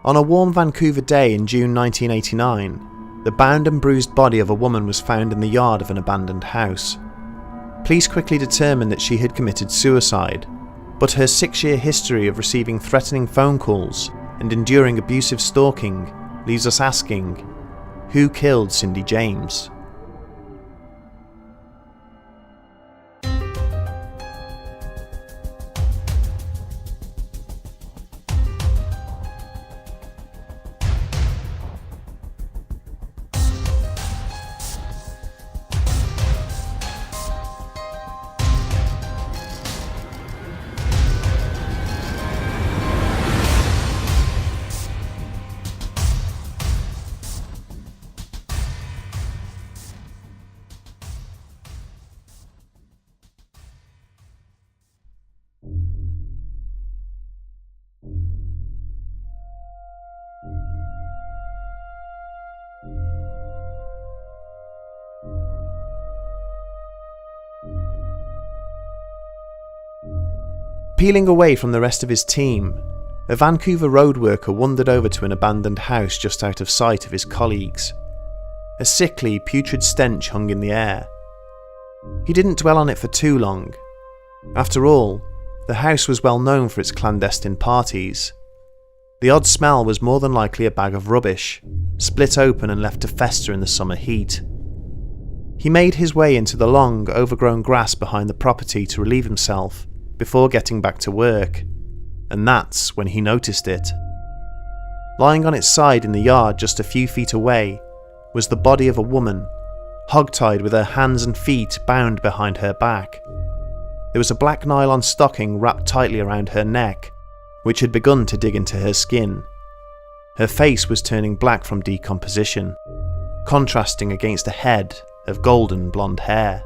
On a warm Vancouver day in June 1989, the bound and bruised body of a woman was found in the yard of an abandoned house. Police quickly determined that she had committed suicide, but her 6-year history of receiving threatening phone calls and enduring abusive stalking leaves us asking, who killed Cindy James? Peeling away from the rest of his team, a Vancouver road worker wandered over to an abandoned house just out of sight of his colleagues. A sickly, putrid stench hung in the air. He didn't dwell on it for too long. After all, the house was well known for its clandestine parties. The odd smell was more than likely a bag of rubbish, split open and left to fester in the summer heat. He made his way into the long, overgrown grass behind the property to relieve himself before getting back to work, and that's when he noticed it. Lying on its side in the yard just a few feet away was the body of a woman, hogtied with her hands and feet bound behind her back. There was a black nylon stocking wrapped tightly around her neck, which had begun to dig into her skin. Her face was turning black from decomposition, contrasting against a head of golden blonde hair.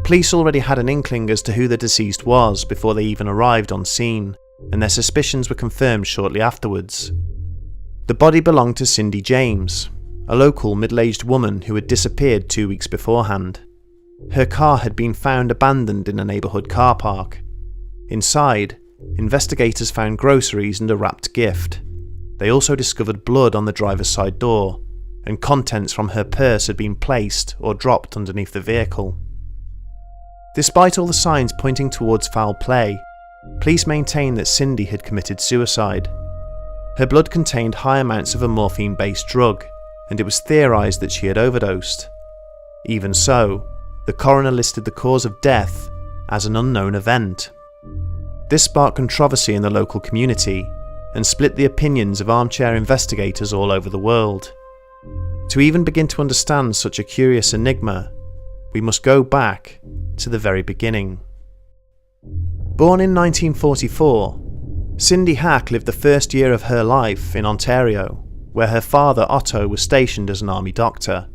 Police already had an inkling as to who the deceased was before they even arrived on scene, and their suspicions were confirmed shortly afterwards. The body belonged to Cindy James, a local middle-aged woman who had disappeared 2 weeks beforehand. Her car had been found abandoned in a neighbourhood car park. Inside, investigators found groceries and a wrapped gift. They also discovered blood on the driver's side door, and contents from her purse had been placed or dropped underneath the vehicle. Despite all the signs pointing towards foul play, police maintained that Cindy had committed suicide. Her blood contained high amounts of a morphine-based drug, and it was theorised that she had overdosed. Even so, the coroner listed the cause of death as an unknown event. This sparked controversy in the local community and split the opinions of armchair investigators all over the world. To even begin to understand such a curious enigma, we must go back to the very beginning. Born in 1944, Cindy Hack lived the first year of her life in Ontario, where her father Otto was stationed as an army doctor.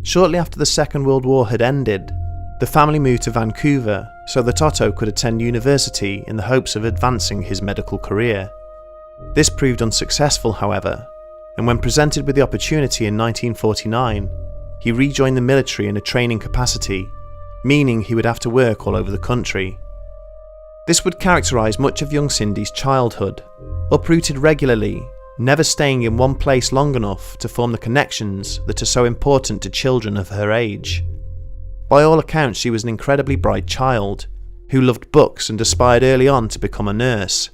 Shortly after the Second World War had ended, the family moved to Vancouver so that Otto could attend university in the hopes of advancing his medical career. This proved unsuccessful, however, and when presented with the opportunity in 1949, he rejoined the military in a training capacity, meaning he would have to work all over the country. This would characterise much of young Cindy's childhood, uprooted regularly, never staying in one place long enough to form the connections that are so important to children of her age. By all accounts, she was an incredibly bright child, who loved books and aspired early on to become a nurse.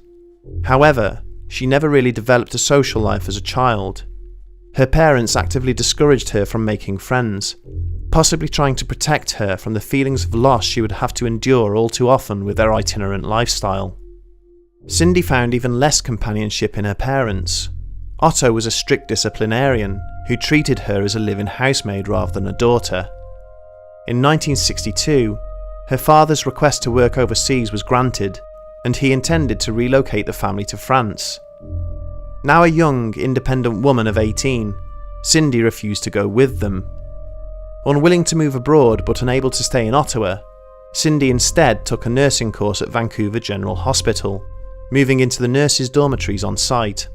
However, she never really developed a social life as a child. Her parents actively discouraged her from making friends, possibly trying to protect her from the feelings of loss she would have to endure all too often with their itinerant lifestyle. Cindy found even less companionship in her parents. Otto was a strict disciplinarian who treated her as a live-in housemaid rather than a daughter. In 1962, her father's request to work overseas was granted, and he intended to relocate the family to France. Now a young, independent woman of 18, Cindy refused to go with them. Unwilling to move abroad but unable to stay in Ottawa, Cindy instead took a nursing course at Vancouver General Hospital, moving into the nurses' dormitories on site.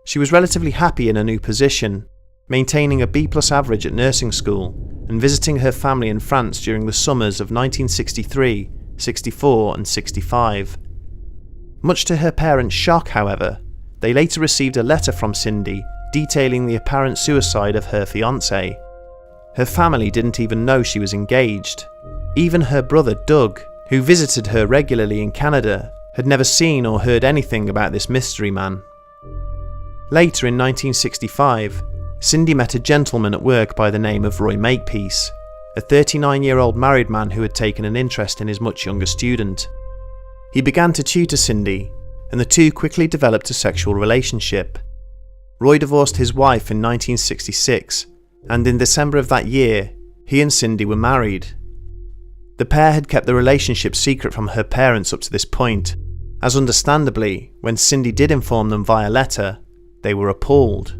She was relatively happy in her new position, maintaining a B+ average at nursing school and visiting her family in France during the summers of 1963, 64 and 65. Much to her parents' shock, however, they later received a letter from Cindy detailing the apparent suicide of her fiancé. Her family didn't even know she was engaged. Even her brother Doug, who visited her regularly in Canada, had never seen or heard anything about this mystery man. Later in 1965, Cindy met a gentleman at work by the name of Roy Makepeace, a 39-year-old married man who had taken an interest in his much younger student. He began to tutor Cindy, and the two quickly developed a sexual relationship. Roy divorced his wife in 1966, and in December of that year, he and Cindy were married. The pair had kept the relationship secret from her parents up to this point, as understandably, when Cindy did inform them via letter, they were appalled.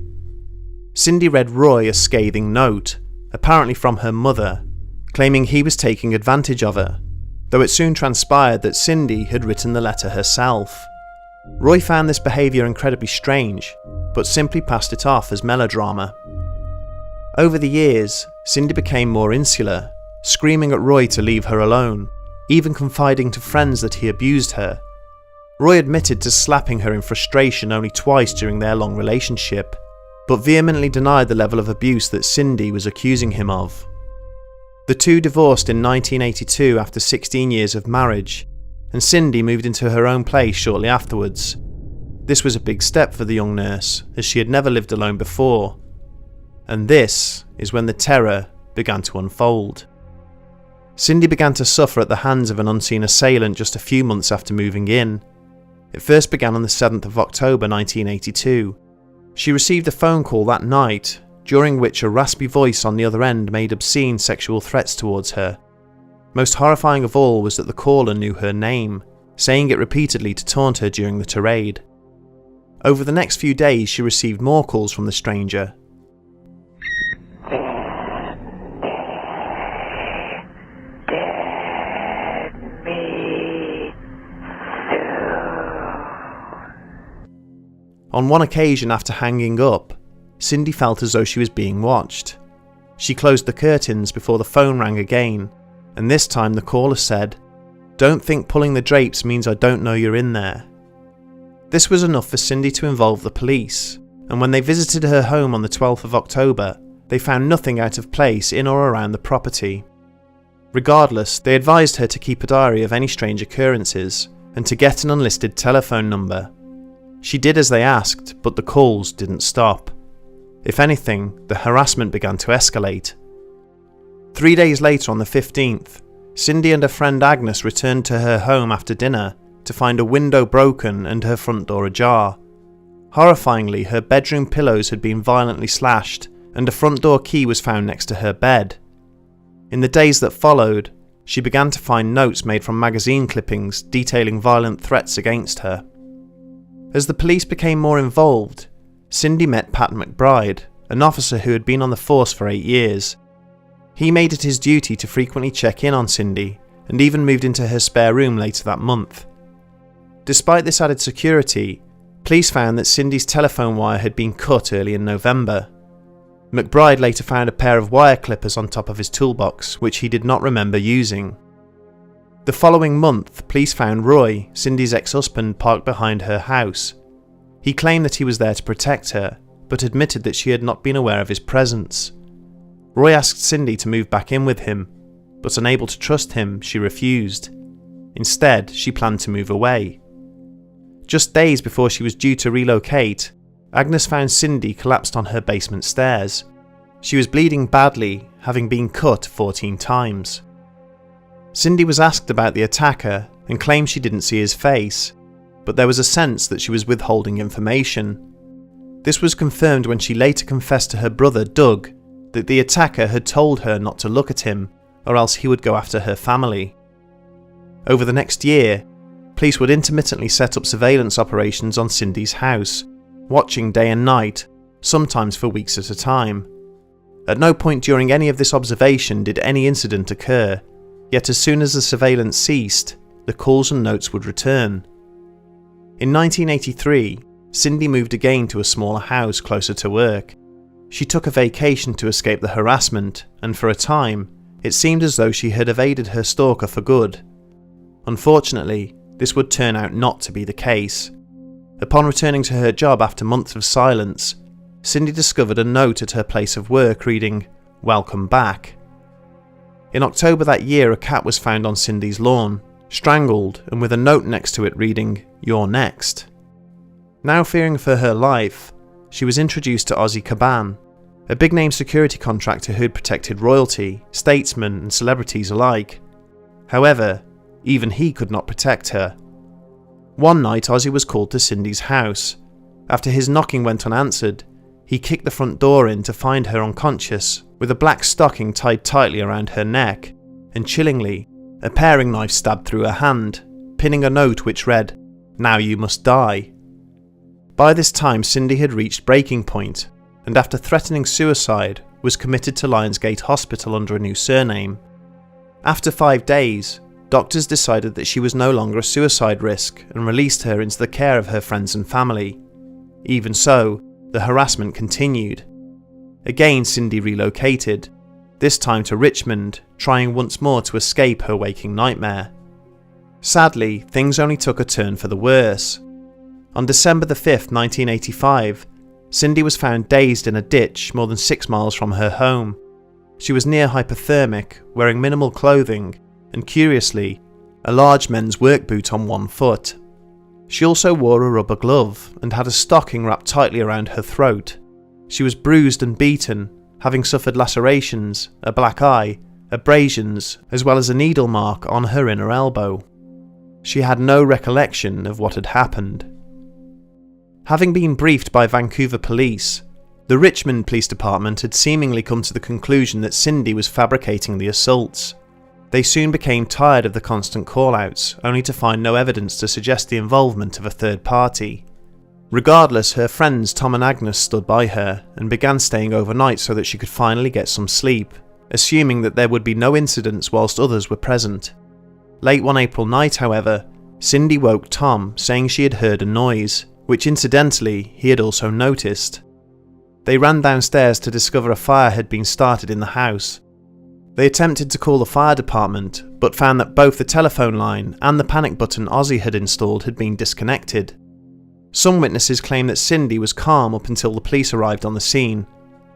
Cindy read Roy a scathing note, apparently from her mother, claiming he was taking advantage of her, though it soon transpired that Cindy had written the letter herself. Roy found this behaviour incredibly strange, but simply passed it off as melodrama. Over the years, Cindy became more insular, screaming at Roy to leave her alone, even confiding to friends that he abused her. Roy admitted to slapping her in frustration only twice during their long relationship, but vehemently denied the level of abuse that Cindy was accusing him of. The two divorced in 1982 after 16 years of marriage, and Cindy moved into her own place shortly afterwards. This was a big step for the young nurse, as she had never lived alone before. And this is when the terror began to unfold. Cindy began to suffer at the hands of an unseen assailant just a few months after moving in. It first began on the 7th of October 1982. She received a phone call that night, during which a raspy voice on the other end made obscene sexual threats towards her. Most horrifying of all was that the caller knew her name, saying it repeatedly to taunt her during the tirade. Over the next few days, she received more calls from the stranger. On one occasion after hanging up, Cindy felt as though she was being watched. She closed the curtains before the phone rang again, and this time the caller said, "Don't think pulling the drapes means I don't know you're in there." This was enough for Cindy to involve the police, and when they visited her home on the 12th of October, they found nothing out of place in or around the property. Regardless, they advised her to keep a diary of any strange occurrences, and to get an unlisted telephone number. She did as they asked, but the calls didn't stop. If anything, the harassment began to escalate. 3 days later, on the 15th, Cindy and her friend Agnes returned to her home after dinner to find a window broken and her front door ajar. Horrifyingly, her bedroom pillows had been violently slashed, and a front door key was found next to her bed. In the days that followed, she began to find notes made from magazine clippings detailing violent threats against her. As the police became more involved, Cindy met Pat Mcbride, an officer who had been on the force for 8 years. He made it his duty to frequently check in on Cindy, and even moved into her spare room later that month. Despite this added security, police found that Cindy's telephone wire had been cut early in November. Mcbride later found a pair of wire clippers on top of his toolbox, which he did not remember using. The following month, police found Roy, Cindy's ex-husband, parked behind her house. He claimed that he was there to protect her, but admitted that she had not been aware of his presence. Roy asked Cindy to move back in with him, but unable to trust him, she refused. Instead, she planned to move away. Just days before she was due to relocate, Agnes found Cindy collapsed on her basement stairs. She was bleeding badly, having been cut 14 times. Cindy was asked about the attacker and claimed she didn't see his face, but there was a sense that she was withholding information. This was confirmed when she later confessed to her brother Doug that the attacker had told her not to look at him, or else he would go after her family. Over the next year, police would intermittently set up surveillance operations on Cindy's house, watching day and night, sometimes for weeks at a time. At no point during any of this observation did any incident occur, yet as soon as the surveillance ceased, the calls and notes would return. In 1983, Cindy moved again to a smaller house closer to work. She took a vacation to escape the harassment, and for a time, it seemed as though she had evaded her stalker for good. Unfortunately, this would turn out not to be the case. Upon returning to her job after months of silence, Cindy discovered a note at her place of work reading, "Welcome back." In October that year, a cat was found on Cindy's lawn, strangled and with a note next to it reading, "You're next." Now fearing for her life, she was introduced to Ozzy Caban, a big-name security contractor who had protected royalty, statesmen and celebrities alike. However, even he could not protect her. One night, Ozzy was called to Cindy's house. After his knocking went unanswered, he kicked the front door in to find her unconscious, with a black stocking tied tightly around her neck, and chillingly, a paring knife stabbed through her hand, pinning a note which read, "Now you must die." By this time, Cindy had reached breaking point, and after threatening suicide, was committed to Lionsgate Hospital under a new surname. After 5 days, doctors decided that she was no longer a suicide risk and released her into the care of her friends and family. Even so, the harassment continued. Again, Cindy relocated, this time to Richmond, trying once more to escape her waking nightmare. Sadly, things only took a turn for the worse. On December the 5th, 1985, Cindy was found dazed in a ditch more than 6 miles from her home. She was near hypothermic, wearing minimal clothing, and curiously, a large men's work boot on one foot. She also wore a rubber glove and had a stocking wrapped tightly around her throat. She was bruised and beaten, having suffered lacerations, a black eye, abrasions, as well as a needle mark on her inner elbow. She had no recollection of what had happened. Having been briefed by Vancouver police, the Richmond Police Department had seemingly come to the conclusion that Cindy was fabricating the assaults. They soon became tired of the constant call-outs, only to find no evidence to suggest the involvement of a third party. Regardless, her friends Tom and Agnes stood by her and began staying overnight so that she could finally get some sleep, assuming that there would be no incidents whilst others were present. Late one April night, however, Cindy woke Tom, saying she had heard a noise, which incidentally he had also noticed. They ran downstairs to discover a fire had been started in the house. They attempted to call the fire department, but found that both the telephone line and the panic button Ozzy had installed had been disconnected. Some witnesses claim that Cindy was calm up until the police arrived on the scene.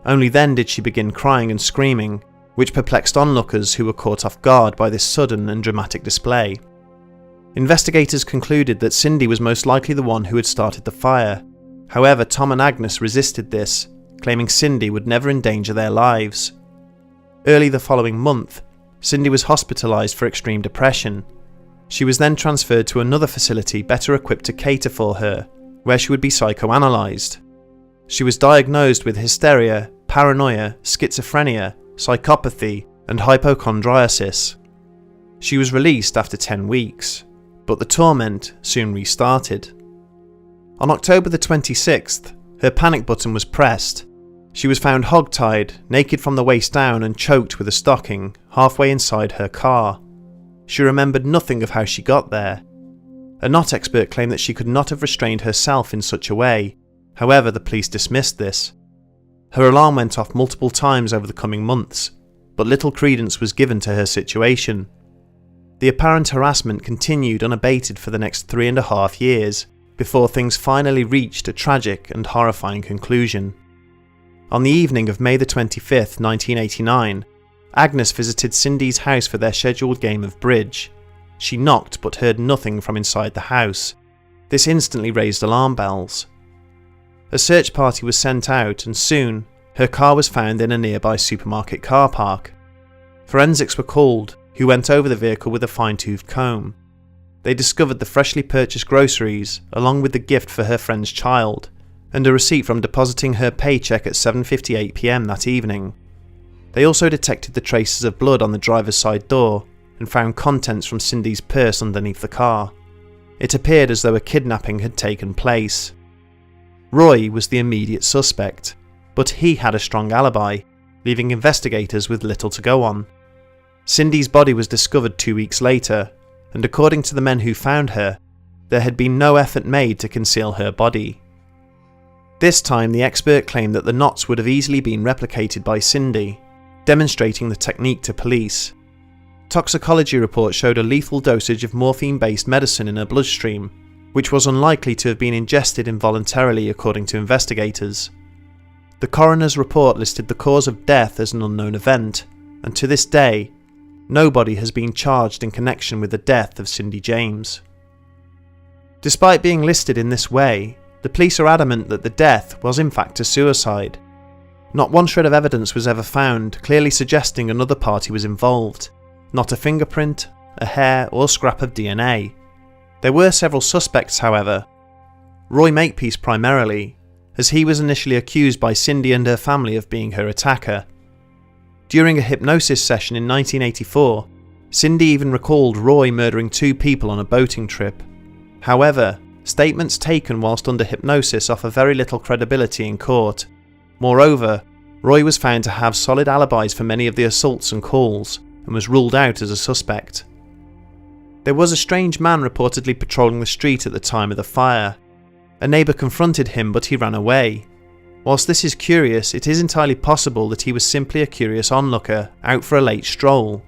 Only then did she begin crying and screaming, which perplexed onlookers who were caught off guard by this sudden and dramatic display. Investigators concluded that Cindy was most likely the one who had started the fire. However, Tom and Agnes resisted this, claiming Cindy would never endanger their lives. Early the following month, Cindy was hospitalised for extreme depression. She was then transferred to another facility better equipped to cater for her, where she would be psychoanalysed. She was diagnosed with hysteria, paranoia, schizophrenia, psychopathy, and hypochondriasis. She was released after 10 weeks, but the torment soon restarted. On October the 26th, her panic button was pressed. She was found hogtied, naked from the waist down and choked with a stocking, halfway inside her car. She remembered nothing of how she got there. A knot expert claimed that she could not have restrained herself in such a way. However, the police dismissed this. Her alarm went off multiple times over the coming months, but little credence was given to her situation. The apparent harassment continued unabated for the next 3.5 years, before things finally reached a tragic and horrifying conclusion. On the evening of May the 25th, 1989, Agnes visited Cindy's house for their scheduled game of bridge. She knocked but heard nothing from inside the house. This instantly raised alarm bells. A search party was sent out and soon, her car was found in a nearby supermarket car park. Forensics were called, who went over the vehicle with a fine-toothed comb. They discovered the freshly purchased groceries, along with the gift for her friend's child, and a receipt from depositing her paycheck at 7:58 p.m. that evening. They also detected the traces of blood on the driver's side door and found contents from Cindy's purse underneath the car. It appeared as though a kidnapping had taken place. Roy was the immediate suspect, but he had a strong alibi, leaving investigators with little to go on. Cindy's body was discovered 2 weeks later, and according to the men who found her, there had been no effort made to conceal her body. This time, the expert claimed that the knots would have easily been replicated by Cindy, demonstrating the technique to police. Toxicology reports showed a lethal dosage of morphine-based medicine in her bloodstream, which was unlikely to have been ingested involuntarily according to investigators. The coroner's report listed the cause of death as an unknown event, and to this day, nobody has been charged in connection with the death of Cindy James. Despite being listed in this way, the police are adamant that the death was in fact a suicide. Not one shred of evidence was ever found, clearly suggesting another party was involved. Not a fingerprint, a hair, or scrap of DNA. There were several suspects, however. Roy Makepeace primarily, as he was initially accused by Cindy and her family of being her attacker. During a hypnosis session in 1984, Cindy even recalled Roy murdering 2 people on a boating trip. However, statements taken whilst under hypnosis offer very little credibility in court. Moreover, Roy was found to have solid alibis for many of the assaults and calls, and was ruled out as a suspect. There was a strange man reportedly patrolling the street at the time of the fire. A neighbour confronted him, but he ran away. Whilst this is curious, it is entirely possible that he was simply a curious onlooker, out for a late stroll.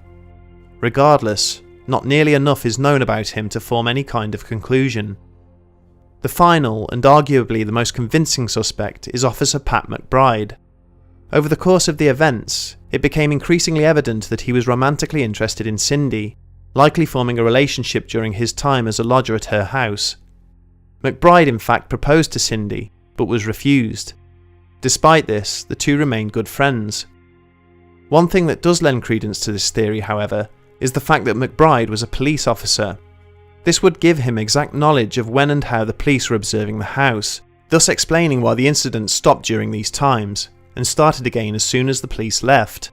Regardless, not nearly enough is known about him to form any kind of conclusion. The final, and arguably the most convincing suspect, is Officer Pat Mcbride. Over the course of the events, it became increasingly evident that he was romantically interested in Cindy, likely forming a relationship during his time as a lodger at her house. Mcbride in fact proposed to Cindy, but was refused. Despite this, the two remained good friends. One thing that does lend credence to this theory, however, is the fact that Mcbride was a police officer. This would give him exact knowledge of when and how the police were observing the house, thus explaining why the incident stopped during these times, and started again as soon as the police left.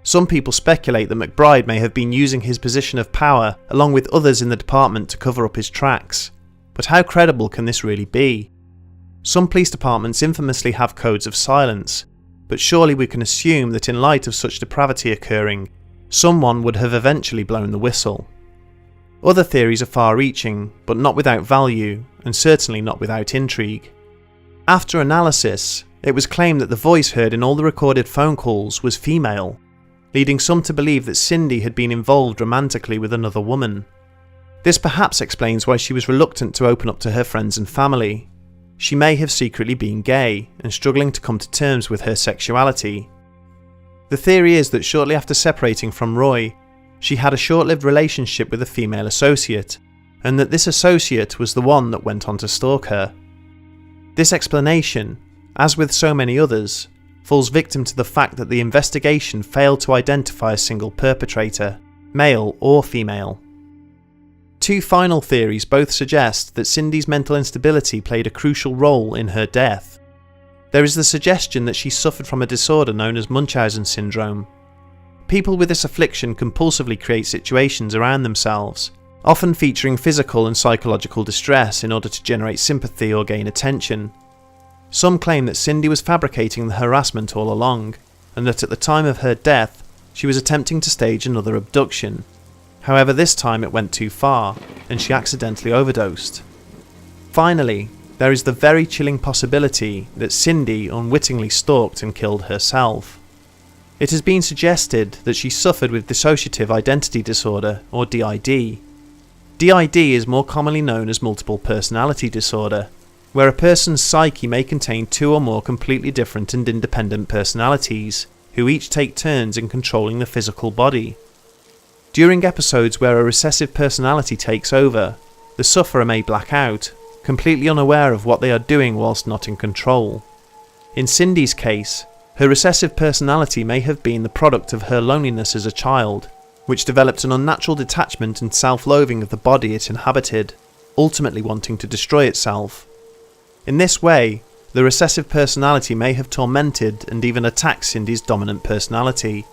Some people speculate that Mcbride may have been using his position of power along with others in the department to cover up his tracks, but how credible can this really be? Some police departments infamously have codes of silence, but surely we can assume that in light of such depravity occurring, someone would have eventually blown the whistle. Other theories are far-reaching, but not without value, and certainly not without intrigue. After analysis, it was claimed that the voice heard in all the recorded phone calls was female, leading some to believe that Cindy had been involved romantically with another woman. This perhaps explains why she was reluctant to open up to her friends and family. She may have secretly been gay and struggling to come to terms with her sexuality. The theory is that shortly after separating from Roy, she had a short-lived relationship with a female associate, and that this associate was the one that went on to stalk her. This explanation, as with so many others, falls victim to the fact that the investigation failed to identify a single perpetrator, male or female. Two final theories both suggest that Cindy's mental instability played a crucial role in her death. There is the suggestion that she suffered from a disorder known as Munchausen Syndrome. People with this affliction compulsively create situations around themselves, often featuring physical and psychological distress in order to generate sympathy or gain attention. Some claim that Cindy was fabricating the harassment all along, and that at the time of her death, she was attempting to stage another abduction. However, this time it went too far, and she accidentally overdosed. Finally, there is the very chilling possibility that Cindy unwittingly stalked and killed herself. It has been suggested that she suffered with dissociative identity disorder, or DID. DID is more commonly known as multiple personality disorder, where a person's psyche may contain two or more completely different and independent personalities, who each take turns in controlling the physical body. During episodes where a recessive personality takes over, the sufferer may black out, completely unaware of what they are doing whilst not in control. In Cindy's case, her recessive personality may have been the product of her loneliness as a child, which developed an unnatural detachment and self-loathing of the body it inhabited, ultimately wanting to destroy itself. In this way, the recessive personality may have tormented and even attacked Cindy's dominant personality,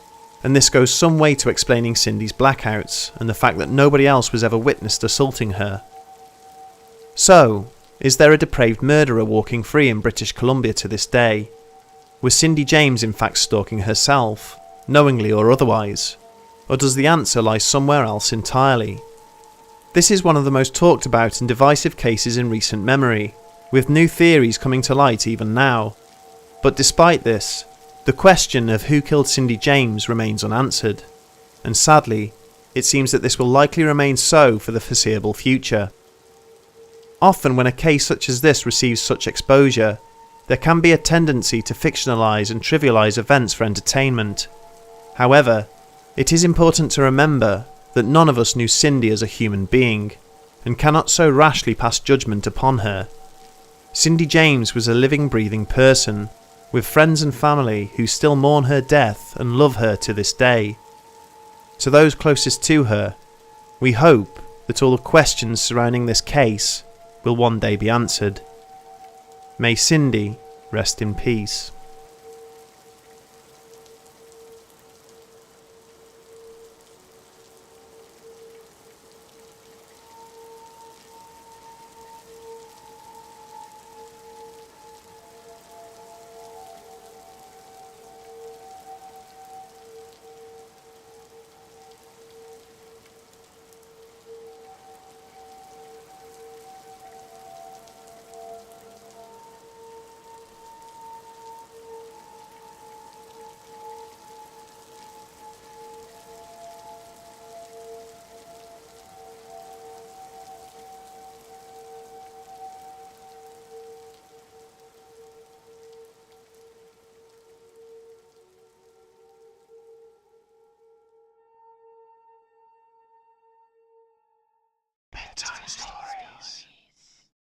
and this goes some way to explaining Cindy's blackouts and the fact that nobody else was ever witnessed assaulting her. So, is there a depraved murderer walking free in British Columbia to this day? Was Cindy James in fact stalking herself, knowingly or otherwise? Or does the answer lie somewhere else entirely? This is one of the most talked about and divisive cases in recent memory, with new theories coming to light even now. But despite this, the question of who killed Cindy James remains unanswered, and sadly, it seems that this will likely remain so for the foreseeable future. Often when a case such as this receives such exposure, there can be a tendency to fictionalise and trivialise events for entertainment. However, it is important to remember that none of us knew Cindy as a human being, and cannot so rashly pass judgment upon her. Cindy James was a living, breathing person, with friends and family who still mourn her death and love her to this day. To those closest to her, we hope that all the questions surrounding this case will one day be answered. May Cindy rest in peace.